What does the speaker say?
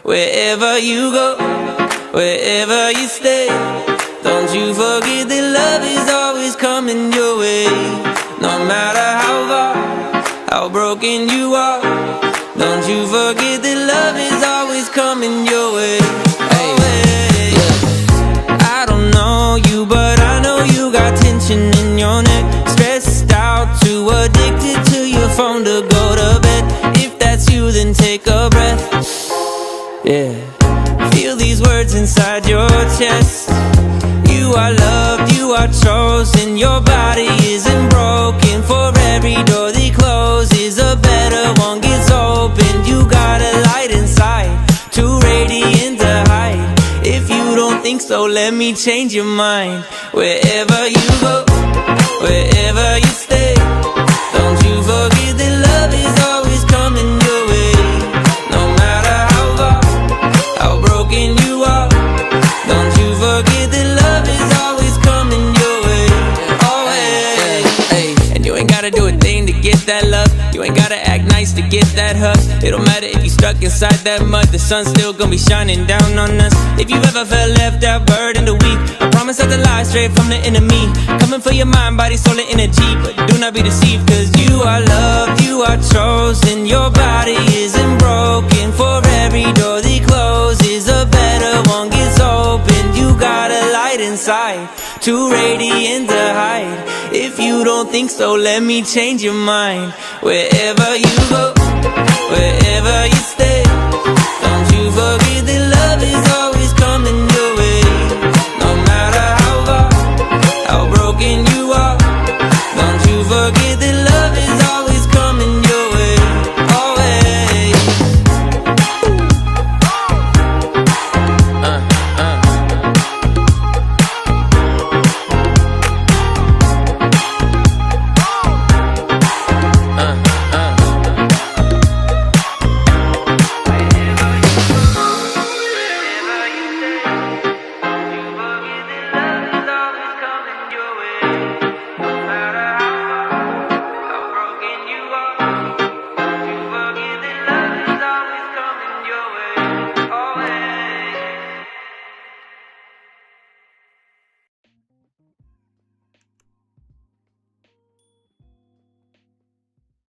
Wherever you go, wherever you stay, don't you forget that love is always coming your way. No matter how far, how broken you are, don't you forget that love is always coming your way. Hey, I don't know you, but I know you got tension in your neck. Stressed out, too addicted to your phone to go to bed. If that's you, then take a breath. Yeah, feel these words inside your chest. You are loved, you are chosen. Your body isn't broken. For every door that closes, a better one gets opened. You got a light inside, too radiant to hide. If you don't think so, let me change your mind. Wherever you go, wherever you stay, don't you forget that love is always coming your way. No matter how far, how broken you are, don't you forget that love is always coming your way. Always. And you ain't gotta do a thing to get that love. You ain't gotta act nice to get that hug. It don't matter if you stuck inside that mud, the sun's still gonna be shining down on us. If you ever felt left out, burdened or weak, I promise not to lie straight from the enemy. Coming for your mind, body, soul, and energy. But do not be deceived, cause you are loved, you are chosen. Your body isn't broken. For every door that closes, a better one gets opened. You got a light inside, too radiant to hide. If you don't think so, let me change your mind. Wherever you go, wherever you stay,